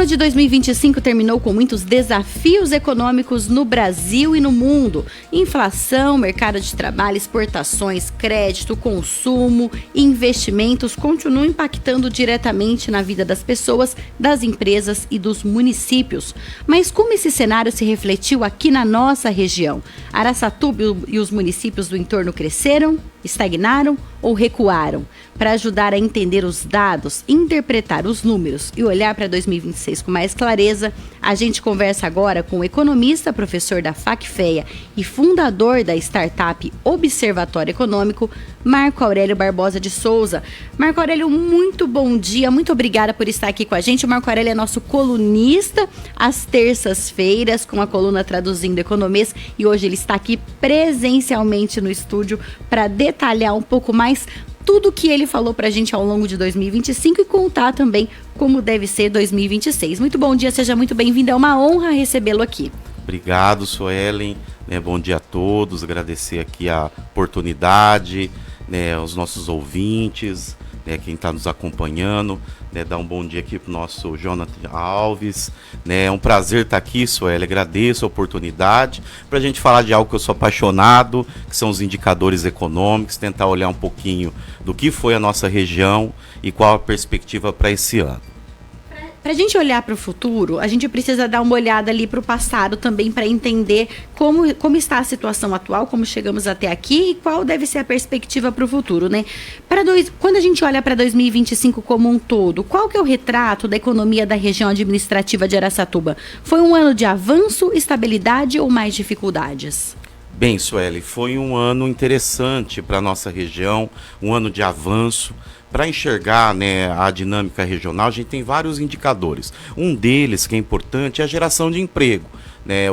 ano de 2025 terminou com muitos desafios econômicos no Brasil e no mundo. Inflação, mercado de trabalho, exportações, crédito, consumo e investimentos continuam impactando diretamente na vida das pessoas, das empresas e dos municípios. Mas como esse cenário se refletiu aqui na nossa região? Araçatuba e os municípios do entorno cresceram, estagnaram ou recuaram? Para ajudar a entender os dados, interpretar os números e olhar para 2026 com mais clareza, a gente conversa agora com o economista, professor da Facfeia e fundador da startup Observatório Econômico, Marco Aurélio Barbosa de Souza. Marco Aurélio, muito bom dia, muito obrigada por estar aqui com a gente. O Marco Aurélio é nosso colunista às terças-feiras com a coluna Traduzindo Economês e hoje ele está aqui presencialmente no estúdio para detalhar um pouco mais tudo o que ele falou para a gente ao longo de 2025 e contar também como deve ser 2026. Muito bom dia, seja muito bem-vindo, é uma honra recebê-lo aqui. Obrigado, Suelen, bom dia a todos, agradecer aqui a oportunidade, aos nossos ouvintes, quem está nos acompanhando, dar um bom dia aqui para o nosso Jonathan Alves, é um prazer estar aqui, Sueli, agradeço a oportunidade para a gente falar de algo que eu sou apaixonado, que são os indicadores econômicos, tentar olhar um pouquinho do que foi a nossa região e qual a perspectiva para esse ano. Para a gente olhar para o futuro, a gente precisa dar uma olhada ali para o passado também para entender como está a situação atual, como chegamos até aqui e qual deve ser a perspectiva para o futuro, né? Quando a gente olha para 2025 como um todo, qual que é o retrato da economia da região administrativa de Araçatuba? Foi um ano de avanço, estabilidade ou mais dificuldades? Bem, Sueli, foi um ano interessante para a nossa região, um ano de avanço. Para enxergar a dinâmica regional, a gente tem vários indicadores. Um deles, que é importante, é a geração de emprego,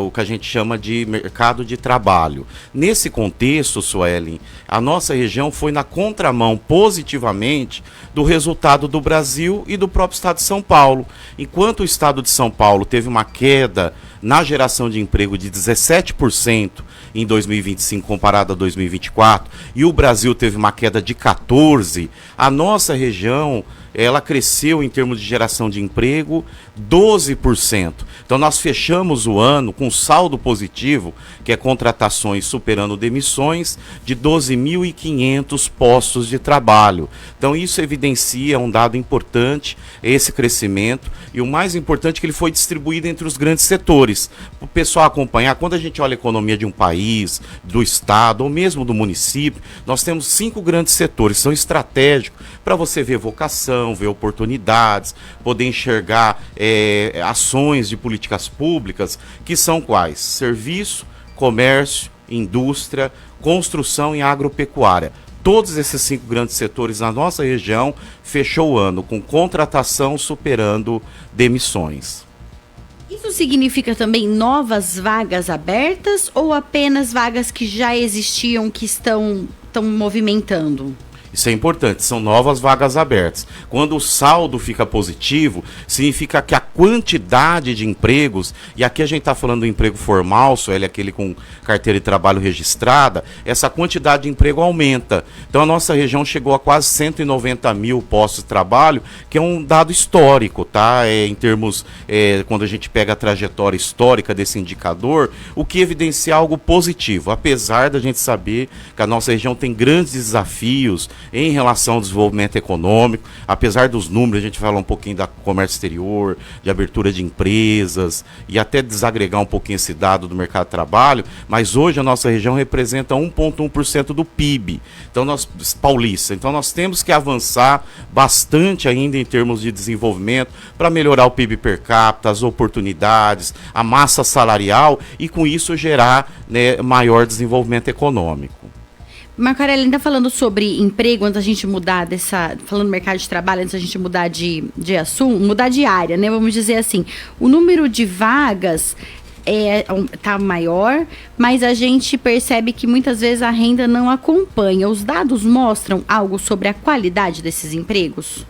o que a gente chama de mercado de trabalho. Nesse contexto, Suelen, a nossa região foi na contramão positivamente do resultado do Brasil e do próprio estado de São Paulo. Enquanto o estado de São Paulo teve uma queda na geração de emprego de 17% em 2025 comparado a 2024 e o Brasil teve uma queda de 14%, a nossa região ela cresceu em termos de geração de emprego 12%. Então nós fechamos o ano com saldo positivo, que é contratações superando demissões, de 12.500 postos de trabalho. Então isso evidencia um dado importante, esse crescimento, e o mais importante é que ele foi distribuído entre os grandes setores. Para o pessoal acompanhar, quando a gente olha a economia de um país, do estado ou mesmo do município, nós temos 5 grandes setores, são estratégicos para você ver vocação, ver oportunidades, poder enxergar ações de políticas públicas, que são quais? Serviço, comércio, indústria, construção e agropecuária. Todos esses 5 grandes setores na nossa região fechou o ano com contratação superando demissões. Isso significa também novas vagas abertas ou apenas vagas que já existiam, que estão movimentando? Isso é importante, são novas vagas abertas. Quando o saldo fica positivo, significa que a quantidade de empregos, e aqui a gente está falando do emprego formal, Sueli, aquele com carteira de trabalho registrada, essa quantidade de emprego aumenta. Então a nossa região chegou a quase 190 mil postos de trabalho, que é um dado histórico, tá? Em termos, quando a gente pega a trajetória histórica desse indicador, o que evidencia algo positivo, apesar da gente saber que a nossa região tem grandes desafios em relação ao desenvolvimento econômico, apesar dos números, a gente fala um pouquinho da comércio exterior, de abertura de empresas e até desagregar um pouquinho esse dado do mercado de trabalho, mas hoje a nossa região representa 1,1% do PIB, paulista. Então nós temos que avançar bastante ainda em termos de desenvolvimento para melhorar o PIB per capita, as oportunidades, a massa salarial e com isso gerar maior desenvolvimento econômico. Marco Aurélio, ainda falando sobre emprego, antes da gente mudar falando do mercado de trabalho, antes da gente mudar de assunto, mudar de área, né? Vamos dizer assim, o número de vagas tá maior, mas a gente percebe que muitas vezes a renda não acompanha. Os dados mostram algo sobre a qualidade desses empregos?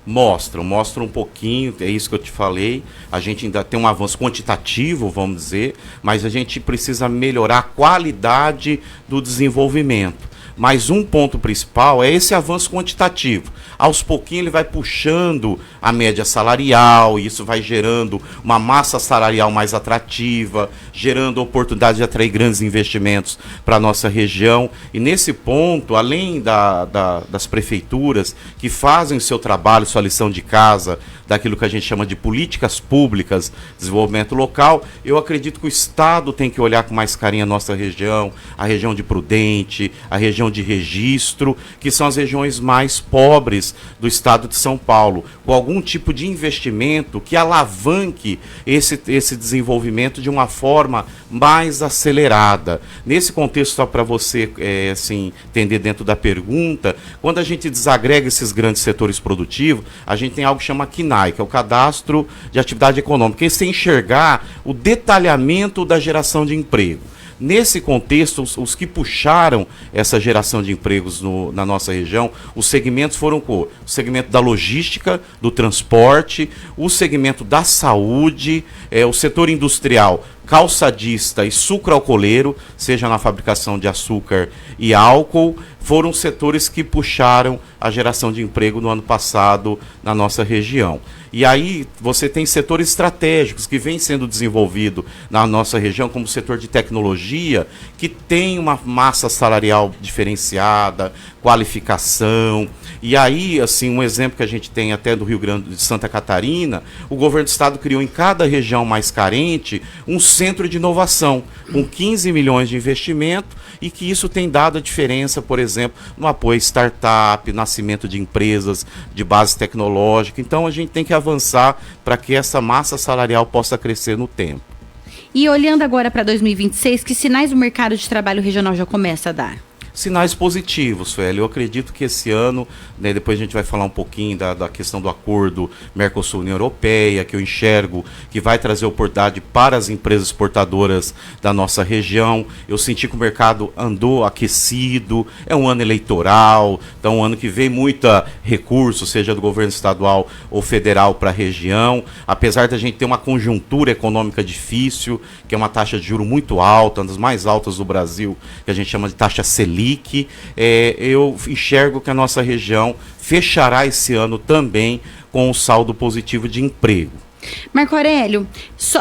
Mostram um pouquinho, é isso que eu te falei, a gente ainda tem um avanço quantitativo, vamos dizer, mas a gente precisa melhorar a qualidade do desenvolvimento. Mas um ponto principal é esse avanço quantitativo. Aos pouquinhos ele vai puxando a média salarial, e isso vai gerando uma massa salarial mais atrativa, gerando oportunidade de atrair grandes investimentos para a nossa região. E nesse ponto, além das prefeituras que fazem o seu trabalho, sua lição de casa, daquilo que a gente chama de políticas públicas, desenvolvimento local, eu acredito que o Estado tem que olhar com mais carinho a nossa região, a região de Prudente, a região de Registro, que são as regiões mais pobres do Estado de São Paulo, com algum tipo de investimento que alavanque esse desenvolvimento de uma forma mais acelerada. Nesse contexto, só para você assim, entender dentro da pergunta, quando a gente desagrega esses grandes setores produtivos, a gente tem algo que chama CNAE, que é o Cadastro de Atividade Econômica, e você enxergar o detalhamento da geração de emprego. Nesse contexto, os que puxaram essa geração de empregos na nossa região, os segmentos foram o segmento da logística, do transporte, o segmento da saúde, o setor industrial, calçadista e sucroalcooleiro, seja na fabricação de açúcar e álcool, foram setores que puxaram a geração de emprego no ano passado na nossa região. E aí você tem setores estratégicos que vêm sendo desenvolvidos na nossa região, como o setor de tecnologia, que tem uma massa salarial diferenciada, qualificação. E aí, assim, um exemplo que a gente tem até do Rio Grande de Santa Catarina, o governo do estado criou em cada região mais carente um centro de inovação, com 15 milhões de investimento, e que isso tem dado a diferença, por exemplo, no apoio a startup, nascimento de empresas de base tecnológica. Então a gente tem que avançar para que essa massa salarial possa crescer no tempo. E olhando agora para 2026, que sinais o mercado de trabalho regional já começa a dar? Sinais positivos, Sueli. Eu acredito que esse ano, né, depois a gente vai falar um pouquinho da questão do acordo Mercosul-União Europeia, que eu enxergo que vai trazer oportunidade para as empresas exportadoras da nossa região. Eu senti que o mercado andou aquecido, é um ano eleitoral, então um ano que vem muita recurso, seja do governo estadual ou federal para a região. Apesar da gente ter uma conjuntura econômica difícil, que é uma taxa de juros muito alta, uma das mais altas do Brasil, que a gente chama de taxa Selic, eu enxergo que a nossa região fechará esse ano também com um saldo positivo de emprego. Marco Aurélio,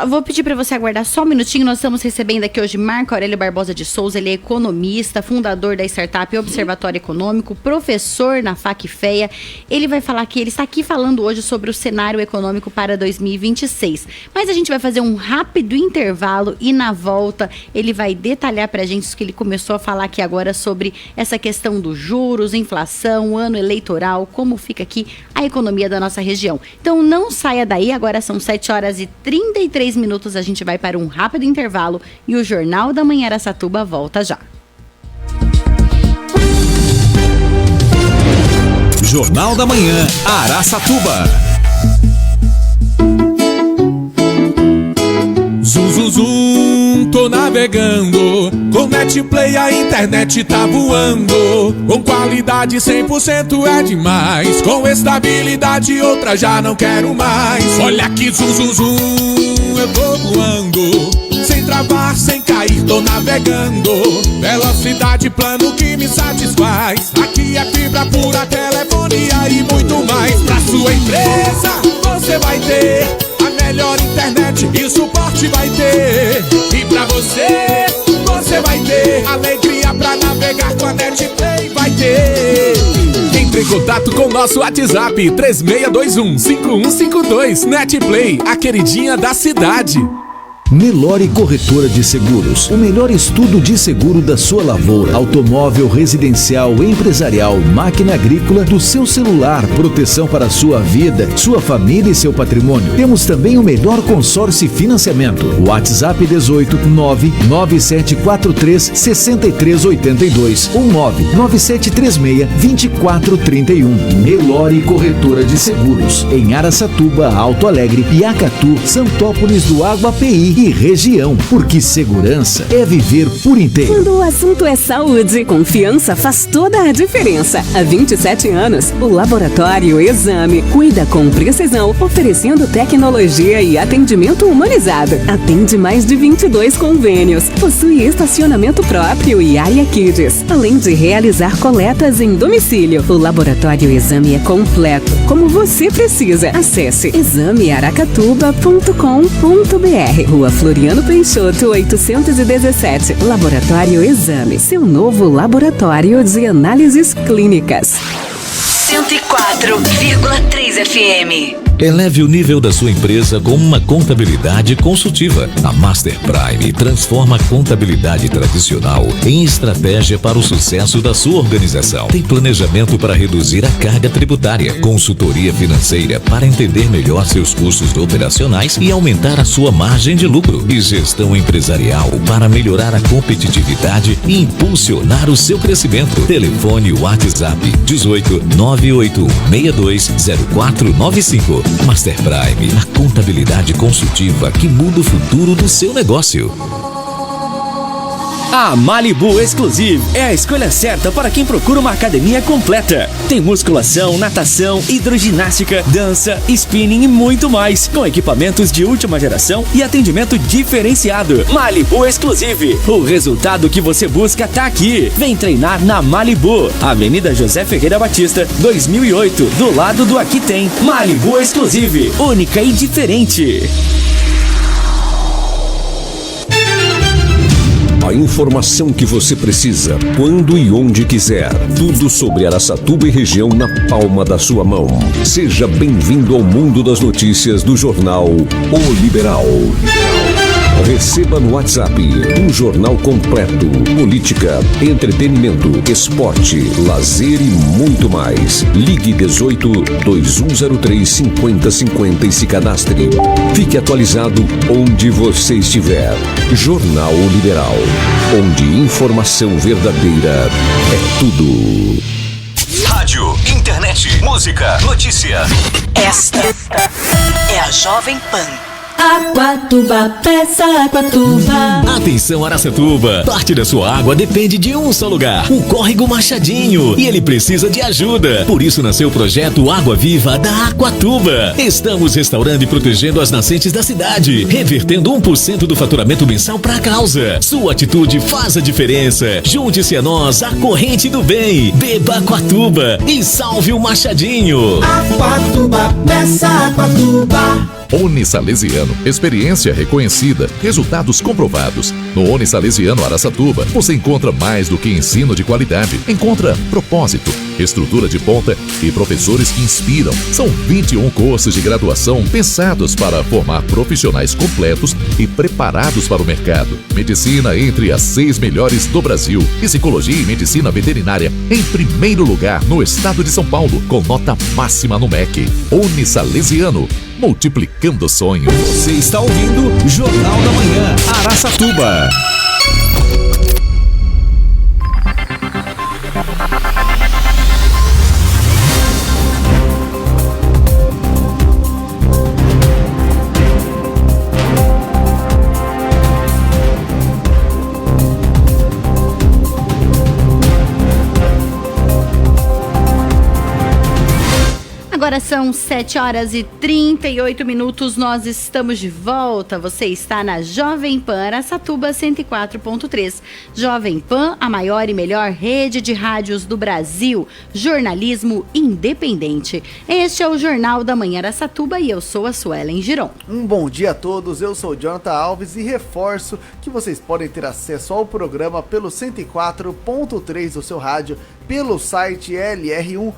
vou pedir para você aguardar só um minutinho. Nós estamos recebendo aqui hoje Marco Aurélio Barbosa de Souza. Ele é economista, fundador da startup Observatório Econômico, professor na FAC-FEA. Ele vai falar que ele está aqui falando hoje sobre o cenário econômico para 2026. Mas a gente vai fazer um rápido intervalo e na volta ele vai detalhar para a gente o que ele começou a falar aqui agora sobre essa questão dos juros, inflação, ano eleitoral, como fica aqui a economia da nossa região. Então não saia daí, agora são 7h33, a gente vai para um rápido intervalo e o Jornal da Manhã Araçatuba volta já. Jornal da Manhã Araçatuba. Zum, zum, zum, tô navegando. Com NetPlay a internet tá voando. Com qualidade 100% é demais. Com estabilidade outra já não quero mais. Olha que zum, zum, zum, eu tô voando. Sem travar, sem cair, tô navegando. Velocidade, plano que me satisfaz. Aqui é fibra pura, telefonia e muito mais. Pra sua empresa você vai ter a melhor internet e suporte vai ter. E pra você, você vai ter alegria pra navegar com a NetPlay, vai ter. Entre em contato com o nosso WhatsApp 3621-5152. NetPlay, a queridinha da cidade. Nelore Corretora de Seguros, o melhor estudo de seguro da sua lavoura, automóvel, residencial, empresarial, máquina agrícola, do seu celular, proteção para a sua vida, sua família e seu patrimônio. Temos também o melhor consórcio e financiamento. WhatsApp 18 99743 6382 ou 99736 2431. Nelore Corretora de Seguros, em Araçatuba, Alto Alegre, Piacatu, Santópolis do Aguapeí. e região, porque segurança é viver por inteiro. Quando o assunto é saúde, confiança faz toda a diferença. Há 27 anos, o Laboratório Exame cuida com precisão, oferecendo tecnologia e atendimento humanizado. Atende mais de 22 convênios, possui estacionamento próprio e área Kids, além de realizar coletas em domicílio. O Laboratório Exame é completo, como você precisa. Acesse examearacatuba.com.br. Rua Floriano Peixoto, 817. Laboratório Exame, seu novo laboratório de análises clínicas. 104,3 FM. Eleve o nível da sua empresa com uma contabilidade consultiva. A Master Prime transforma a contabilidade tradicional em estratégia para o sucesso da sua organização. Tem planejamento para reduzir a carga tributária, consultoria financeira para entender melhor seus custos operacionais e aumentar a sua margem de lucro, e gestão empresarial para melhorar a competitividade e impulsionar o seu crescimento. Telefone WhatsApp 18 981 62 0495. Master Prime, a contabilidade consultiva que muda o futuro do seu negócio. A Malibu Exclusive é a escolha certa para quem procura uma academia completa. Tem musculação, natação, hidroginástica, dança, spinning e muito mais, com equipamentos de última geração e atendimento diferenciado. Malibu Exclusive, o resultado que você busca tá aqui. Vem treinar na Malibu, Avenida José Ferreira Batista, 2008, do lado do Aqui Tem. Malibu Exclusive, única e diferente. A informação que você precisa, quando e onde quiser. Tudo sobre Araçatuba e região na palma da sua mão. Seja bem-vindo ao mundo das notícias do jornal O Liberal. Receba no WhatsApp um jornal completo. Política, entretenimento, esporte, lazer e muito mais. Ligue 18 2103 5050 e se cadastre. Fique atualizado onde você estiver. Jornal O Liberal, onde informação verdadeira é tudo. Rádio, internet, música, notícia. Esta é a Jovem Pan. Aquatuba, peça Aquatuba. Atenção, Araçatuba, parte da sua água depende de um só lugar, o Córrego Machadinho, e ele precisa de ajuda. Por isso nasceu o projeto Água Viva da Aquatuba. Estamos restaurando e protegendo as nascentes da cidade, revertendo 1% do faturamento mensal para a causa. Sua atitude faz a diferença. Junte-se a nós, a corrente do bem. Beba Aquatuba e salve o Machadinho. Aquatuba, peça Aquatuba. Unisalesiano, experiência reconhecida, resultados comprovados. No Unisalesiano Araçatuba, você encontra mais do que ensino de qualidade. Encontra propósito, estrutura de ponta e professores que inspiram. São 21 cursos de graduação pensados para formar profissionais completos e preparados para o mercado. Medicina entre as 6 melhores do Brasil. Psicologia e medicina veterinária em primeiro lugar no estado de São Paulo, com nota máxima no MEC. Unisalesiano, multiplicando sonhos. Você está ouvindo Jornal da Manhã, Araçatuba. Agora são 7 horas e 38 minutos, nós estamos de volta. Você está na Jovem Pan Araçatuba 104.3. Jovem Pan, a maior e melhor rede de rádios do Brasil. Jornalismo independente. Este é o Jornal da Manhã Araçatuba e eu sou a Suelen Giron. Um bom dia a todos, eu sou o Jonathan Alves e reforço que vocês podem ter acesso ao programa pelo 104.3 do seu rádio, pelo site lr1.com.br,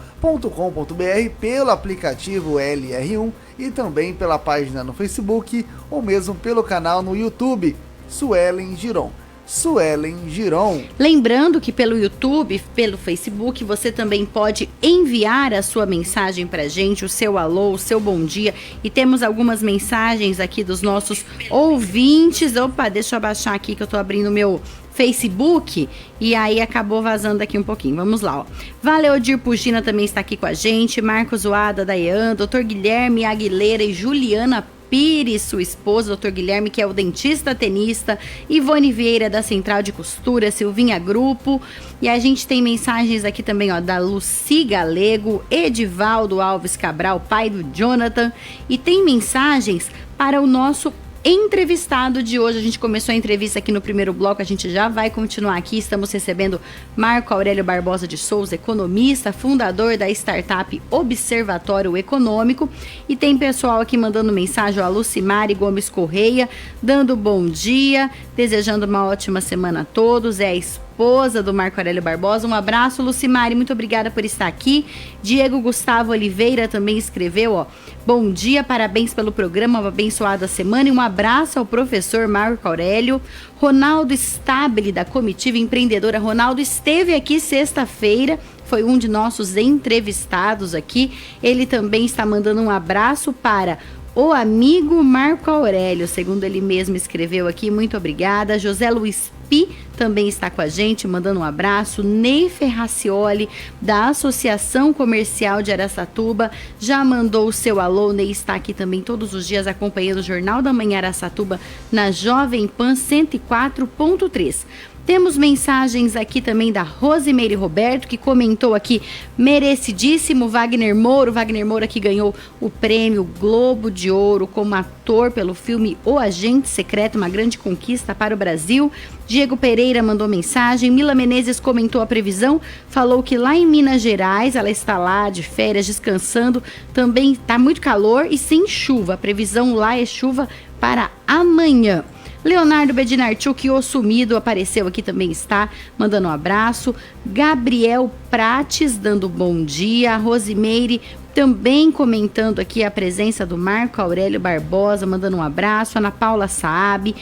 pelo aplicativo LR1 e também pela página no Facebook ou mesmo pelo canal no YouTube, Suelen Giron. Suelen Giron. Lembrando que pelo YouTube, pelo Facebook, você também pode enviar a sua mensagem pra gente, o seu alô, o seu bom dia. E temos algumas mensagens aqui dos nossos ouvintes. Opa, deixa eu abaixar aqui que eu tô abrindo o meu Facebook e aí acabou vazando aqui um pouquinho. Vamos lá, ó. Valeudir Pugina também está aqui com a gente, Marcos Zoada, Dayan, Dr. Guilherme Aguilera e Juliana Pires, sua esposa, Dr. Guilherme, que é o dentista tenista, Ivone Vieira, da Central de Costura, Silvinha Grupo. E a gente tem mensagens aqui também, ó, da Luci Galego, Edivaldo Alves Cabral, pai do Jonathan. E tem mensagens para o nosso entrevistado de hoje. A gente começou a entrevista aqui no primeiro bloco, a gente já vai continuar aqui. Estamos recebendo Marco Aurélio Barbosa de Souza, economista, fundador da startup Observatório Econômico. E tem pessoal aqui mandando mensagem, a Lucimari Gomes Correia, dando bom dia, desejando uma ótima semana a todos. É a esposa do Marco Aurélio Barbosa. Um abraço, Lucimari, muito obrigada por estar aqui. Diego Gustavo Oliveira também escreveu, ó, bom dia, parabéns pelo programa, uma abençoada semana e um abraço ao professor Marco Aurélio. Ronaldo Stabile, da comitiva empreendedora. Ronaldo esteve aqui sexta-feira, foi um de nossos entrevistados aqui. Ele também está mandando um abraço para o amigo Marco Aurélio, segundo ele mesmo escreveu aqui, muito obrigada. José Luiz Pi também está com a gente, mandando um abraço. Ney Ferracioli, da Associação Comercial de Araçatuba, já mandou o seu alô. Ney está aqui também todos os dias acompanhando o Jornal da Manhã Araçatuba na Jovem Pan 104.3. Temos mensagens aqui também da Rosimeire Roberto, que comentou aqui, merecidíssimo Wagner Moura. Wagner Moura que ganhou o prêmio Globo de Ouro como ator pelo filme O Agente Secreto, uma grande conquista para o Brasil. Diego Pereira mandou mensagem. Mila Menezes comentou a previsão, falou que lá em Minas Gerais, ela está lá de férias, descansando, também está muito calor e sem chuva. A previsão lá é chuva para amanhã. Leonardo Bedinarchuk, o sumido, apareceu aqui, também está mandando um abraço. Gabriel Prates dando bom dia. Rosimeire também comentando aqui a presença do Marco Aurélio Barbosa, mandando um abraço. Ana Paula Saab.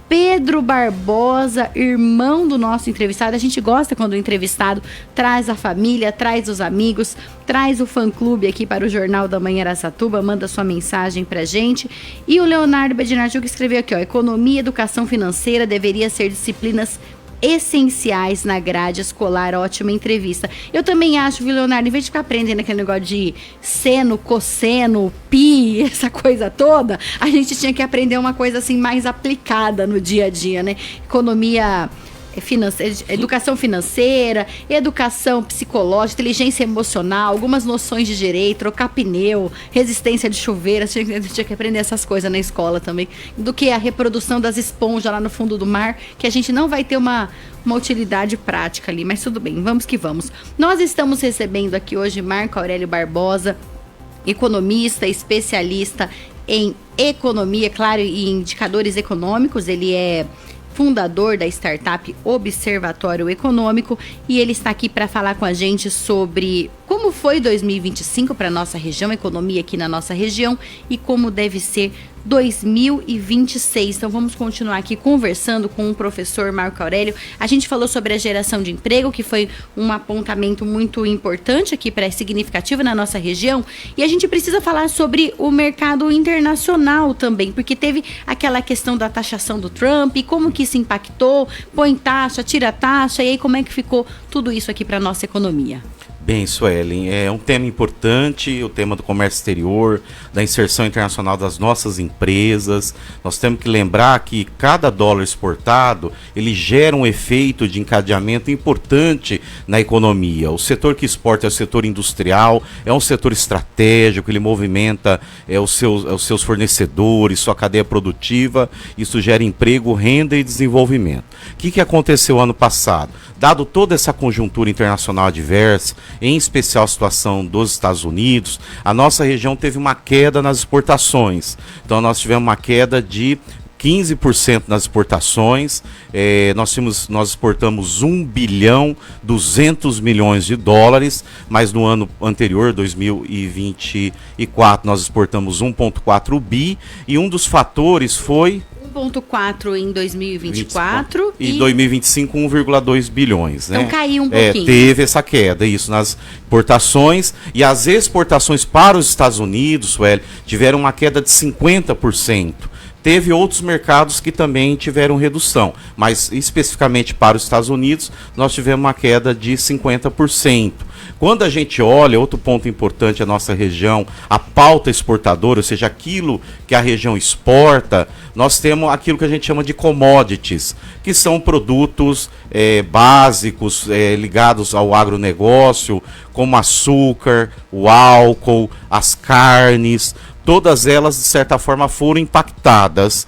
Pedro Barbosa, irmão do nosso entrevistado. A gente gosta quando o entrevistado traz a família, traz os amigos, traz o fã-clube aqui para o Jornal da Manhã Araçatuba, manda sua mensagem pra gente. E o Leonardo Bedinarchuk escreveu aqui, ó, economia e educação financeira deveria ser disciplinas essenciais na grade escolar. Ótima entrevista. Eu também acho, viu, Leonardo, em vez de ficar aprendendo aquele negócio de seno, cosseno, pi, essa coisa toda, a gente tinha que aprender uma coisa assim mais aplicada no dia a dia, né? Economia financeira, educação financeira, educação psicológica, inteligência emocional, algumas noções de direito, trocar pneu, resistência de chuveiro. Tinha que aprender essas coisas na escola também, do que a reprodução das esponjas lá no fundo do mar, que a gente não vai ter uma utilidade prática ali, mas tudo bem, vamos que vamos. Nós estamos recebendo aqui hoje Marco Aurélio Barbosa, economista, especialista em economia, claro, e indicadores econômicos. Ele é fundador da startup Observatório Econômico, e ele está aqui para falar com a gente sobre como foi 2025 para a nossa região, economia aqui na nossa região, e como deve ser 2026. Então vamos continuar aqui conversando com o professor Marco Aurélio. A gente falou sobre a geração de emprego, que foi um apontamento muito importante aqui, significativo na nossa região, e a gente precisa falar sobre o mercado internacional também, porque teve aquela questão da taxação do Trump, e como que isso impactou, põe taxa, tira taxa, e aí como é que ficou tudo isso aqui para a nossa economia? Bem, Suelen, é um tema importante, o tema do comércio exterior, da inserção internacional das nossas empresas. Nós temos que lembrar que cada dólar exportado, ele gera um efeito de encadeamento importante na economia. O setor que exporta é o setor industrial, é um setor estratégico, ele movimenta os seus fornecedores, sua cadeia produtiva, isso gera emprego, renda e desenvolvimento. O que aconteceu ano passado? Dado toda essa conjuntura internacional adversa, em especial a situação dos Estados Unidos, a nossa região teve uma queda nas exportações. Então nós tivemos uma queda de 15% nas exportações. Nós exportamos 1 bilhão 200 milhões de dólares, mas no ano anterior, 2024, nós exportamos 1,4 bi, e um dos fatores foi 1,4 em 2024 e 2025 1,2 bilhões, né? Então caiu um pouquinho. Teve essa queda, isso, nas importações, e as exportações para os Estados Unidos, Sueli, tiveram uma queda de 50%. Teve outros mercados que também tiveram redução, mas especificamente para os Estados Unidos, nós tivemos uma queda de 50%. Quando a gente olha, outro ponto importante da nossa região, a pauta exportadora, ou seja, aquilo que a região exporta, nós temos aquilo que a gente chama de commodities, que são produtos básicos ligados ao agronegócio, como açúcar, o álcool, as carnes. Todas elas, de certa forma, foram impactadas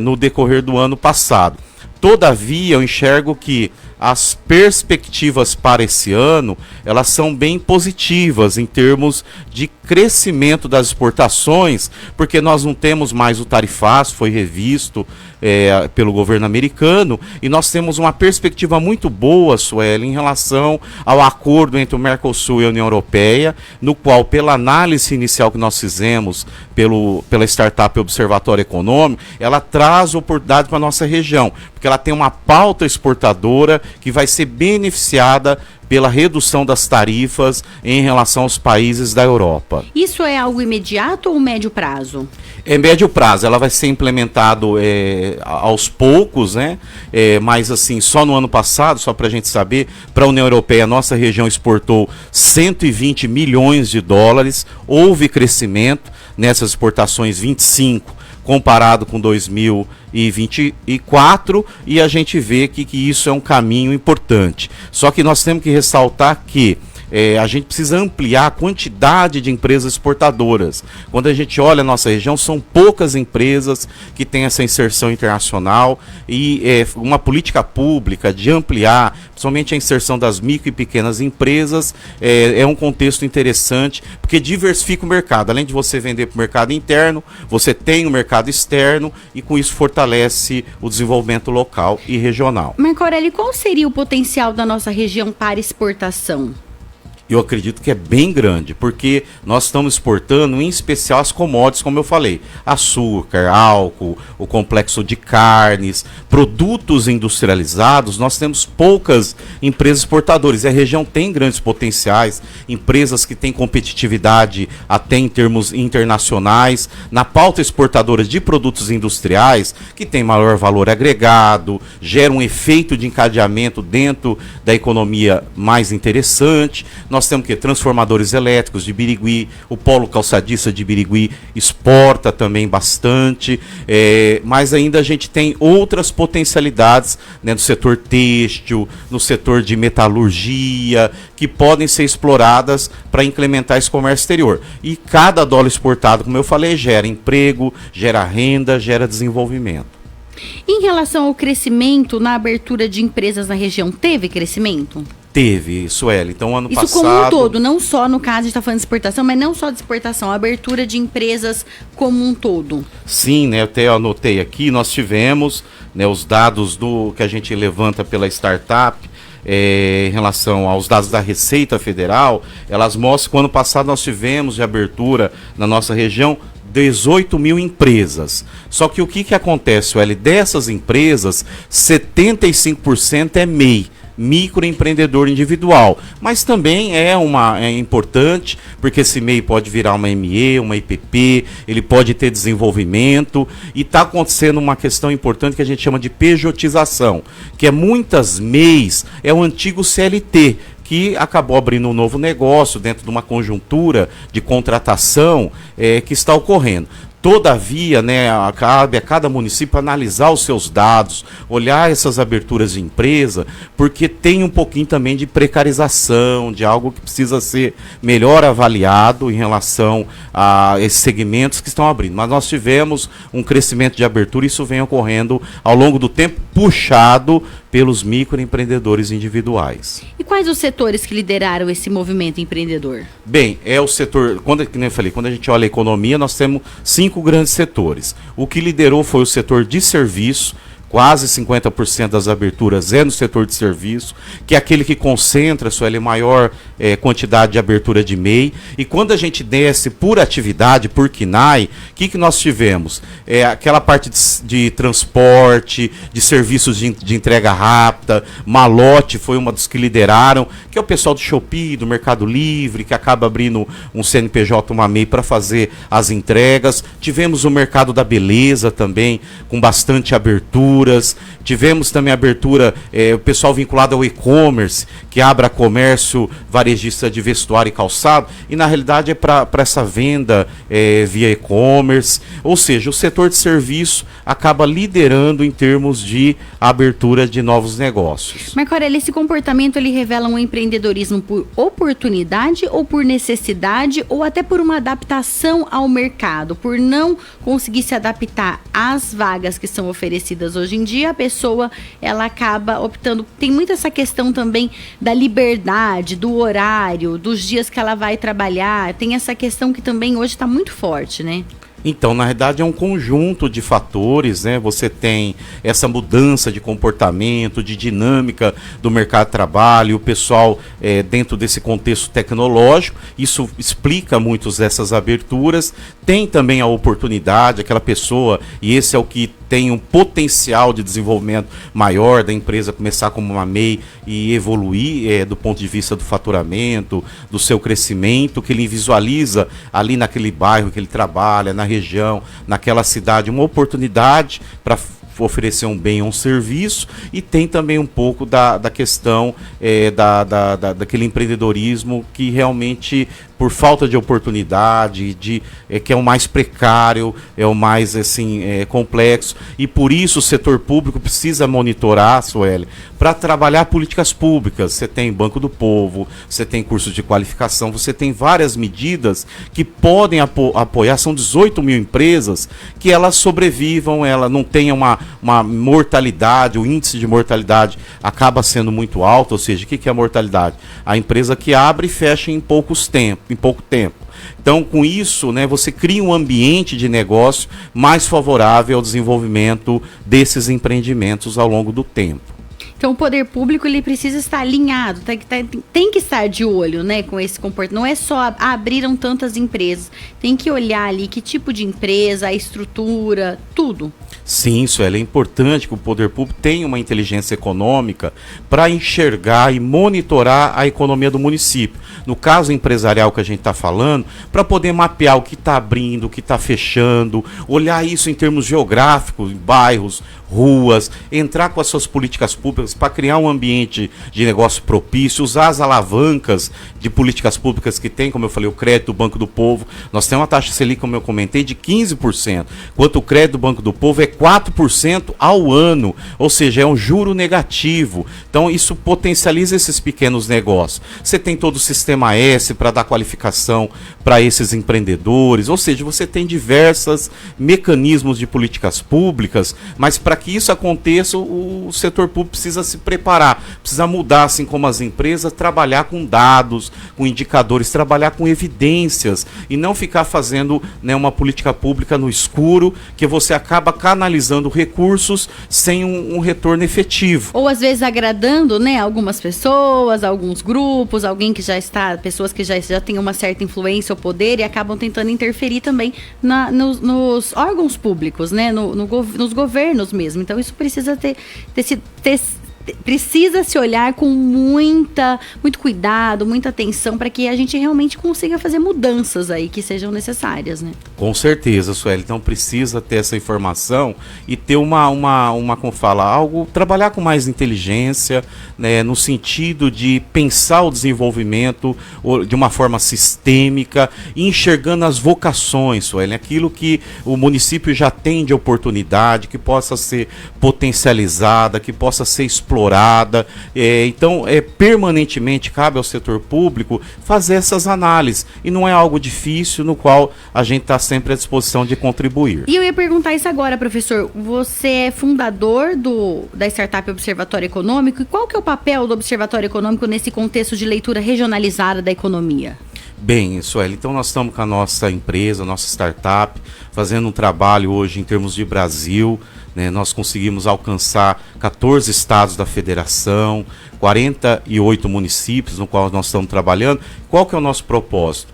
no decorrer do ano passado. Todavia, eu enxergo que as perspectivas para esse ano, elas são bem positivas em termos de crescimento das exportações, porque nós não temos mais o tarifaço, foi revisto pelo governo americano, e nós temos uma perspectiva muito boa, Sueli, em relação ao acordo entre o Mercosul e a União Europeia, no qual, pela análise inicial que nós fizemos pela startup Observatório Econômico, ela traz oportunidade para a nossa região, porque ela tem uma pauta exportadora que vai ser beneficiada pela redução das tarifas em relação aos países da Europa. Isso é algo imediato ou médio prazo? É médio prazo, ela vai ser implementado aos poucos, né? Mas assim, só no ano passado, só para a gente saber, para a União Europeia, a nossa região exportou 120 milhões de dólares, houve crescimento nessas exportações 25%, comparado com 2024, e a gente vê que isso é um caminho importante. Só que nós temos que ressaltar que a gente precisa ampliar a quantidade de empresas exportadoras. Quando a gente olha a nossa região, são poucas empresas que têm essa inserção internacional, e uma política pública de ampliar, principalmente a inserção das micro e pequenas empresas, é um contexto interessante, porque diversifica o mercado. Além de você vender para o mercado interno, você tem o mercado externo, e com isso fortalece o desenvolvimento local e regional. Marco Aurélio, qual seria o potencial da nossa região para exportação? Eu acredito que é bem grande, porque nós estamos exportando, em especial, as commodities, como eu falei, açúcar, álcool, o complexo de carnes, produtos industrializados. Nós temos poucas empresas exportadoras, e a região tem grandes potenciais, empresas que têm competitividade até em termos internacionais, na pauta exportadora de produtos industriais, que tem maior valor agregado, gera um efeito de encadeamento dentro da economia mais interessante. Nós temos transformadores elétricos de Birigui, o polo calçadista de Birigui exporta também bastante, mas ainda a gente tem outras potencialidades, né, no setor têxtil, no setor de metalurgia, que podem ser exploradas para incrementar esse comércio exterior. E cada dólar exportado, como eu falei, gera emprego, gera renda, gera desenvolvimento. Em relação ao crescimento na abertura de empresas na região, teve crescimento? Teve, Sueli. Então, ano passado... Isso como um todo, não só no caso, a gente está falando de exportação, mas não só de exportação, a abertura de empresas como um todo. Sim, né, eu até anotei aqui, nós tivemos, né, os dados que a gente levanta pela startup, em relação aos dados da Receita Federal, elas mostram que ano passado nós tivemos de abertura na nossa região 18 mil empresas. Só que o que acontece, Sueli? Dessas empresas, 75% é MEI, microempreendedor individual, mas também é importante, porque esse MEI pode virar uma ME, uma IPP, ele pode ter desenvolvimento, e está acontecendo uma questão importante que a gente chama de pejotização, que muitas MEIs é o antigo CLT, que acabou abrindo um novo negócio dentro de uma conjuntura de contratação que está ocorrendo. Todavia, né, cabe a cada município analisar os seus dados, olhar essas aberturas de empresa, porque tem um pouquinho também de precarização, de algo que precisa ser melhor avaliado em relação a esses segmentos que estão abrindo. Mas nós tivemos um crescimento de abertura, e isso vem ocorrendo ao longo do tempo, puxado pelos microempreendedores individuais. E quais os setores que lideraram esse movimento empreendedor? Bem, é o setor, como eu falei, quando a gente olha a economia, nós temos 5 grandes setores. O que liderou foi o setor de serviço, quase 50% das aberturas é no setor de serviço, que é aquele que concentra, Sueli, maior quantidade de abertura de MEI. E quando a gente desce por atividade, por KNAI, o que nós tivemos? Aquela parte de transporte, de serviços de entrega rápida, Malote foi uma dos que lideraram, que é o pessoal do Shopee, do Mercado Livre, que acaba abrindo um CNPJ, uma MEI para fazer as entregas. Tivemos o mercado da beleza também, com bastante aberturas. Tivemos também a abertura, o pessoal vinculado ao e-commerce, que abra comércio varejista de vestuário e calçado, e na realidade é para essa venda via e-commerce. Ou seja, o setor de serviço acaba liderando em termos de abertura de novos negócios. Marco Aurélio, esse comportamento ele revela um empreendedorismo por oportunidade ou por necessidade ou até por uma adaptação ao mercado, por não conseguir se adaptar às vagas que são oferecidas hoje em dia, a pessoa ela acaba optando. Tem muito essa questão também da liberdade, do horário, dos dias que ela vai trabalhar. Tem essa questão que também hoje está muito forte, né? Então, na verdade, é um conjunto de fatores, né? Você tem essa mudança de comportamento, de dinâmica do mercado de trabalho, o pessoal dentro desse contexto tecnológico, isso explica muitas dessas aberturas. Tem também a oportunidade, aquela pessoa, e esse é o que tem um potencial de desenvolvimento maior da empresa começar como uma MEI e evoluir do ponto de vista do faturamento, do seu crescimento, que ele visualiza ali naquele bairro que ele trabalha, na região, naquela cidade, uma oportunidade para oferecer um bem ou um serviço. E tem também um pouco da questão daquele empreendedorismo que realmente, por falta de oportunidade, que é o mais precário, é o mais complexo, e por isso o setor público precisa monitorar, Sueli, para trabalhar políticas públicas. Você tem Banco do Povo, você tem cursos de qualificação, você tem várias medidas que podem apoiar. São 18 mil empresas que elas sobrevivam, ela não tenha uma mortalidade, o índice de mortalidade acaba sendo muito alto. Ou seja, o que é a mortalidade? A empresa que abre e fecha em pouco tempo. Então, com isso, né, você cria um ambiente de negócio mais favorável ao desenvolvimento desses empreendimentos ao longo do tempo. Então, o poder público ele precisa estar alinhado, tem que estar de olho, né, com esse comportamento. Não é só abriram tantas empresas, tem que olhar ali que tipo de empresa, a estrutura, tudo. Sim, Sueli, é importante que o poder público tenha uma inteligência econômica para enxergar e monitorar a economia do município. No caso empresarial que a gente está falando, para poder mapear o que está abrindo, o que está fechando, olhar isso em termos geográficos, bairros, ruas, entrar com as suas políticas públicas para criar um ambiente de negócio propício, usar as alavancas de políticas públicas que tem, como eu falei, o crédito do Banco do Povo. Nós temos uma taxa Selic, como eu comentei, de 15%, enquanto o crédito do Banco do Povo é 4% ao ano, ou seja, é um juro negativo. Então isso potencializa esses pequenos negócios. Você tem todo o sistema S para dar qualificação para esses empreendedores, ou seja, você tem diversos mecanismos de políticas públicas, mas para que isso aconteça, o setor público precisa se preparar, precisa mudar, assim como as empresas, trabalhar com dados, com indicadores, trabalhar com evidências e não ficar fazendo, né, uma política pública no escuro, que você acaba canalizando recursos sem um retorno efetivo. Ou às vezes agradando, né, algumas pessoas, alguns grupos, pessoas que já têm uma certa influência ou poder e acabam tentando interferir também nos órgãos públicos, né, nos governos mesmo. Então isso precisa precisa se olhar com muito cuidado, muita atenção para que a gente realmente consiga fazer mudanças aí que sejam necessárias, né? Com certeza, Sueli. Então precisa ter essa informação e ter trabalhar com mais inteligência, né, no sentido de pensar o desenvolvimento de uma forma sistêmica, enxergando as vocações, Sueli, aquilo que o município já tem de oportunidade, que possa ser potencializada, que possa ser explorada. Então, permanentemente cabe ao setor público fazer essas análises. E não é algo difícil, no qual a gente está sempre à disposição de contribuir. E eu ia perguntar isso agora, professor. Você é fundador da startup Observatório Econômico. E qual que é o papel do Observatório Econômico nesse contexto de leitura regionalizada da economia? Bem, Sueli, então nós estamos com a nossa empresa, nossa startup, fazendo um trabalho hoje em termos de Brasil, né? Nós conseguimos alcançar 14 estados da federação, 48 municípios no qual nós estamos trabalhando. Qual que é o nosso propósito?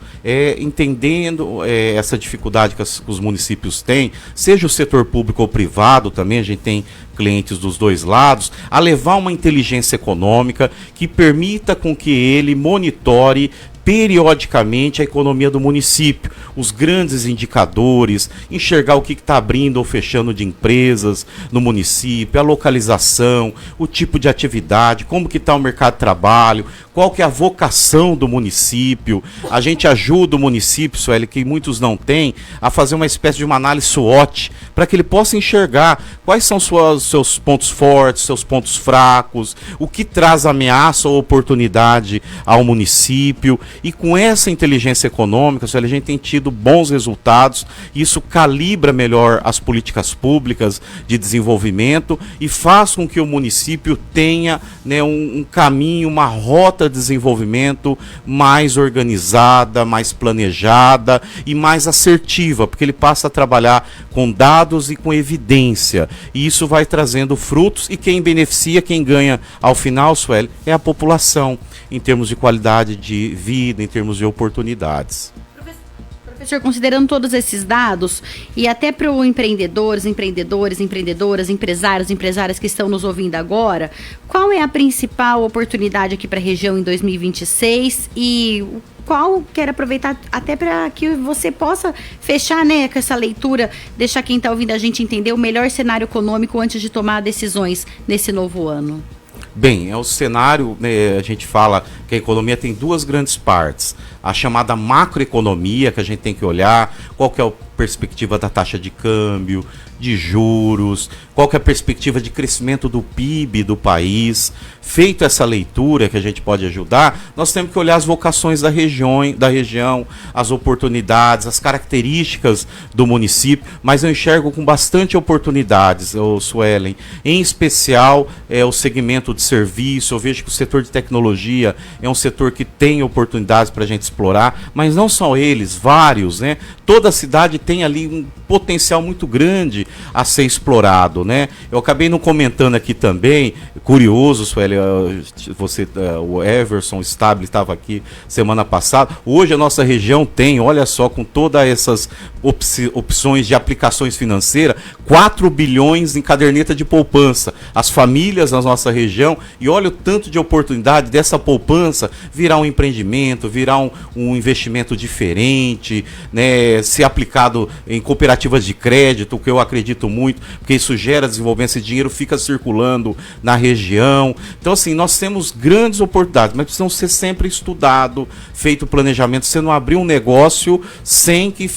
Entendendo essa dificuldade que os municípios têm, seja o setor público ou privado também, a gente tem clientes dos dois lados, a levar uma inteligência econômica que permita com que ele monitore periodicamente a economia do município, os grandes indicadores, enxergar o que está abrindo ou fechando de empresas no município, a localização, o tipo de atividade, como que está o mercado de trabalho, qual que é a vocação do município. A gente ajuda o município, Sueli, que muitos não têm, a fazer uma espécie de uma análise SWOT, para que ele possa enxergar quais são seus pontos fortes, seus pontos fracos, o que traz ameaça ou oportunidade ao município. E com essa inteligência econômica, Sueli, a gente tem tido bons resultados, isso calibra melhor as políticas públicas de desenvolvimento e faz com que o município tenha, né, um caminho, uma rota de desenvolvimento mais organizada, mais planejada e mais assertiva, porque ele passa a trabalhar com dados e com evidência, e isso vai trazendo frutos, e quem beneficia, quem ganha ao final, Sueli, é a população, em termos de qualidade de vida, em termos de oportunidades. Professor, considerando todos esses dados, e até para os empreendedores, empreendedoras, empresárias que estão nos ouvindo agora, qual é a principal oportunidade aqui para a região em 2026 e qual quero aproveitar até para que você possa fechar, né, com essa leitura, deixar quem está ouvindo a gente entender o melhor cenário econômico antes de tomar decisões nesse novo ano? Bem, o cenário, né, a gente fala que a economia tem duas grandes partes. A chamada macroeconomia, que a gente tem que olhar, qual que é a perspectiva da taxa de câmbio, de juros, qual que é a perspectiva de crescimento do PIB do país. Feito essa leitura que a gente pode ajudar, nós temos que olhar as vocações da região, as oportunidades, as características do município, mas eu enxergo com bastante oportunidades, Suelen, em especial o segmento de serviço. Eu vejo que o setor de tecnologia é um setor que tem oportunidades para a gente explorar, mas não só eles, vários, né? Toda cidade tem ali um potencial muito grande a ser explorado, né? Eu acabei não comentando aqui também, curioso, Sueli, o Everson Stable estava aqui semana passada. Hoje a nossa região tem, olha só, com todas essas opções de aplicações financeiras, 4 bilhões em caderneta de poupança. As famílias na nossa região, e olha o tanto de oportunidade dessa poupança virar um empreendimento, virar um investimento diferente, né, ser aplicado em cooperativas de crédito, que eu acredito muito, porque isso gera desenvolvimento, esse dinheiro fica circulando na região. Então, assim, nós temos grandes oportunidades, mas precisam ser sempre estudado, feito planejamento. Você não abrir um negócio sem que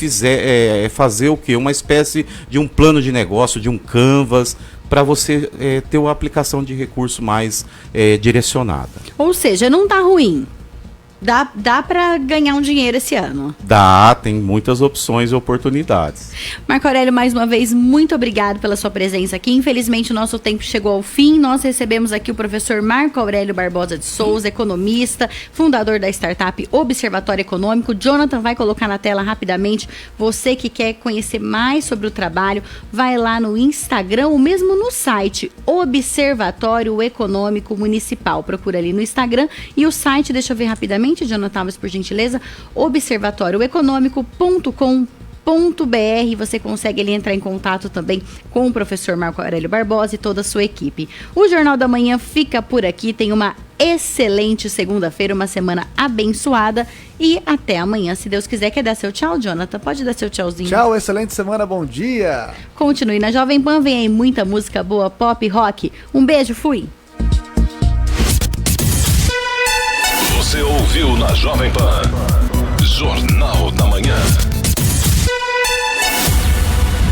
fazer o quê? Uma espécie de um plano de negócio, de um canvas, para você ter uma aplicação de recurso mais direcionada. Ou seja, não está ruim. Dá para ganhar um dinheiro esse ano? Dá, tem muitas opções e oportunidades. Marco Aurélio, mais uma vez, muito obrigado pela sua presença aqui. Infelizmente, o nosso tempo chegou ao fim. Nós recebemos aqui o professor Marco Aurélio Barbosa de Souza, economista, fundador da startup Observatório Econômico. Jonathan vai colocar na tela rapidamente. Você que quer conhecer mais sobre o trabalho, vai lá no Instagram ou mesmo no site Observatório Econômico Municipal. Procura ali no Instagram e o site, deixa eu ver rapidamente, Jonathan, por gentileza, observatorioeconômico.com.br. Você consegue ali entrar em contato também com o professor Marco Aurélio Barbosa e toda a sua equipe. O Jornal da Manhã fica por aqui. Tenha uma excelente segunda-feira, uma semana abençoada e até amanhã, se Deus quiser. Quer dar seu tchau, Jonathan? Pode dar seu tchauzinho. Tchau, excelente semana, bom dia. Continue na Jovem Pan, vem aí muita música boa, pop, rock. Um beijo, fui. Você ouviu na Jovem Pan